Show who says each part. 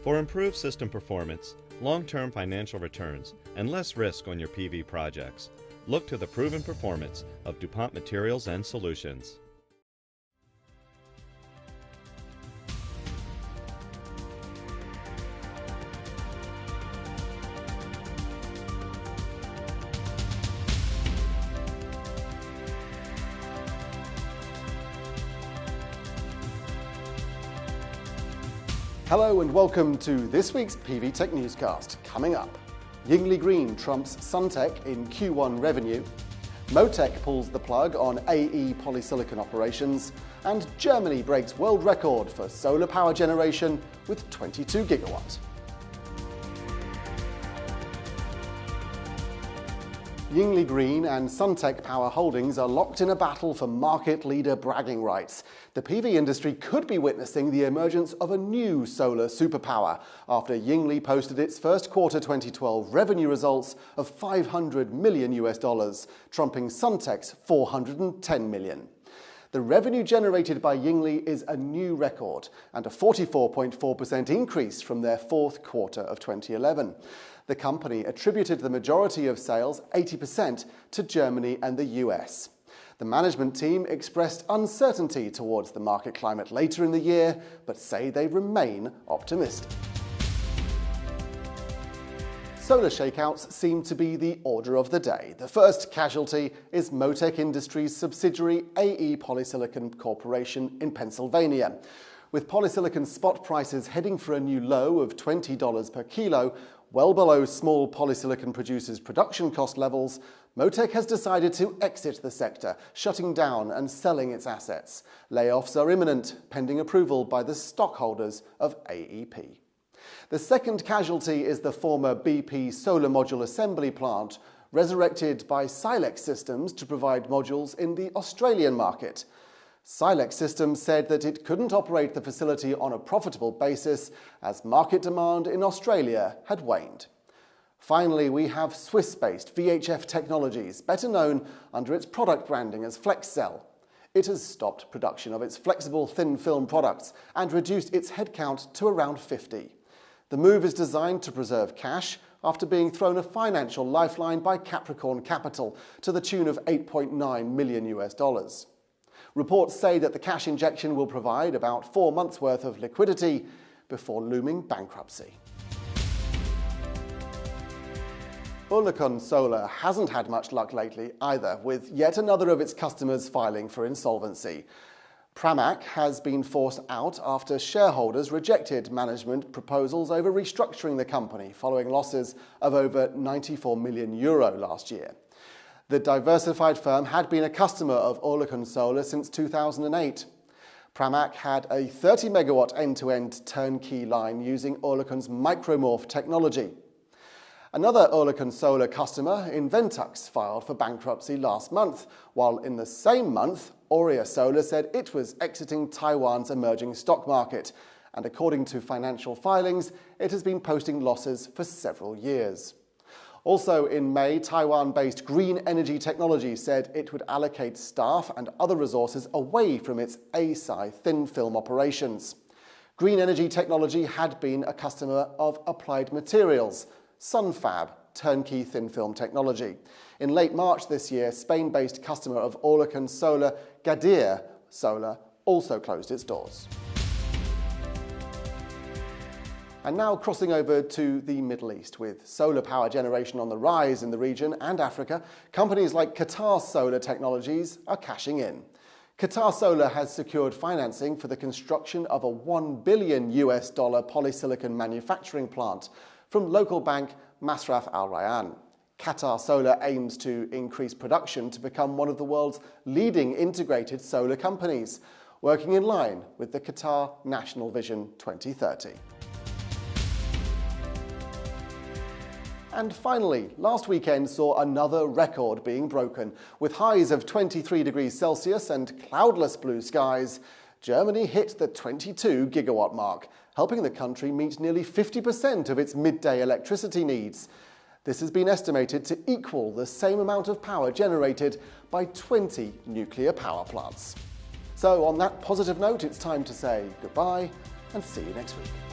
Speaker 1: For improved system performance, long-term financial returns, and less risk on your PV projects, look to the proven performance of DuPont Materials and Solutions.
Speaker 2: Hello and welcome to this week's PV Tech Newscast. Coming up, Yingli Green trumps Suntech in Q1 revenue, Motech pulls the plug on AE Polysilicon operations, and Germany breaks world record for solar power generation with 22 gigawatts. Yingli Green and Suntech Power Holdings are locked in a battle for market leader bragging rights. The PV industry could be witnessing the emergence of a new solar superpower after Yingli posted its first quarter 2012 revenue results of $500 million, trumping Suntech's $410 million. The revenue generated by Yingli is a new record and a 44.4% increase from their fourth quarter of 2011. The company attributed the majority of sales, 80%, to Germany and the US. The management team expressed uncertainty towards the market climate later in the year, but say they remain optimistic. Solar shakeouts seem to be the order of the day. The first casualty is Motech Industries' subsidiary AE Polysilicon Corporation in Pennsylvania. With polysilicon spot prices heading for a new low of $20 per kilo, well below small polysilicon producers' production cost levels, Motech has decided to exit the sector, shutting down and selling its assets. Layoffs are imminent, pending approval by the stockholders of AEP. The second casualty is the former BP solar module assembly plant, resurrected by Silex Systems to provide modules in the Australian market. Silex Systems said that it couldn't operate the facility on a profitable basis as market demand in Australia had waned. Finally, we have Swiss-based VHF-Technologies, better known under its product branding as Flexcell. It has stopped production of its flexible thin film products and reduced its headcount to around 50. The move is designed to preserve cash after being thrown a financial lifeline by Capricorn Capital to the tune of $8.9 million. Reports say that the cash injection will provide about 4 months' worth of liquidity before looming bankruptcy. Oerlikon Solar hasn't had much luck lately either, with yet another of its customers filing for insolvency. Pramac has been forced out after shareholders rejected management proposals over restructuring the company following losses of over €94 million last year. The diversified firm had been a customer of Oerlikon Solar since 2008. Pramac had a 30-megawatt end-to-end turnkey line using Oerlikon's micromorph technology. Another Oerlikon Solar customer, Inventux, filed for bankruptcy last month, while in the same month, Auria Solar said it was exiting Taiwan's emerging stock market, and according to financial filings, it has been posting losses for several years. Also in May, Taiwan-based Green Energy Technologies said it would allocate staff and other resources away from its A-Si thin film operations. Green Energy Technology had been a customer of Applied Materials, Sunfab, turnkey thin film technology. In late March this year, Spain-based customer of Oerlikon Solar, Gadir Solar, also closed its doors. And now crossing over to the Middle East. With solar power generation on the rise in the region and Africa, companies like Qatar Solar Technologies are cashing in. Qatar Solar has secured financing for the construction of a $1 billion polysilicon manufacturing plant from local bank Masraf Al Rayan. Qatar Solar aims to increase production to become one of the world's leading integrated solar companies, working in line with the Qatar National Vision 2030. And finally, last weekend saw another record being broken. With highs of 23 degrees Celsius and cloudless blue skies, Germany hit the 22 gigawatt mark, helping the country meet nearly 50% of its midday electricity needs. This has been estimated to equal the same amount of power generated by 20 nuclear power plants. So on that positive note, it's time to say goodbye and see you next week.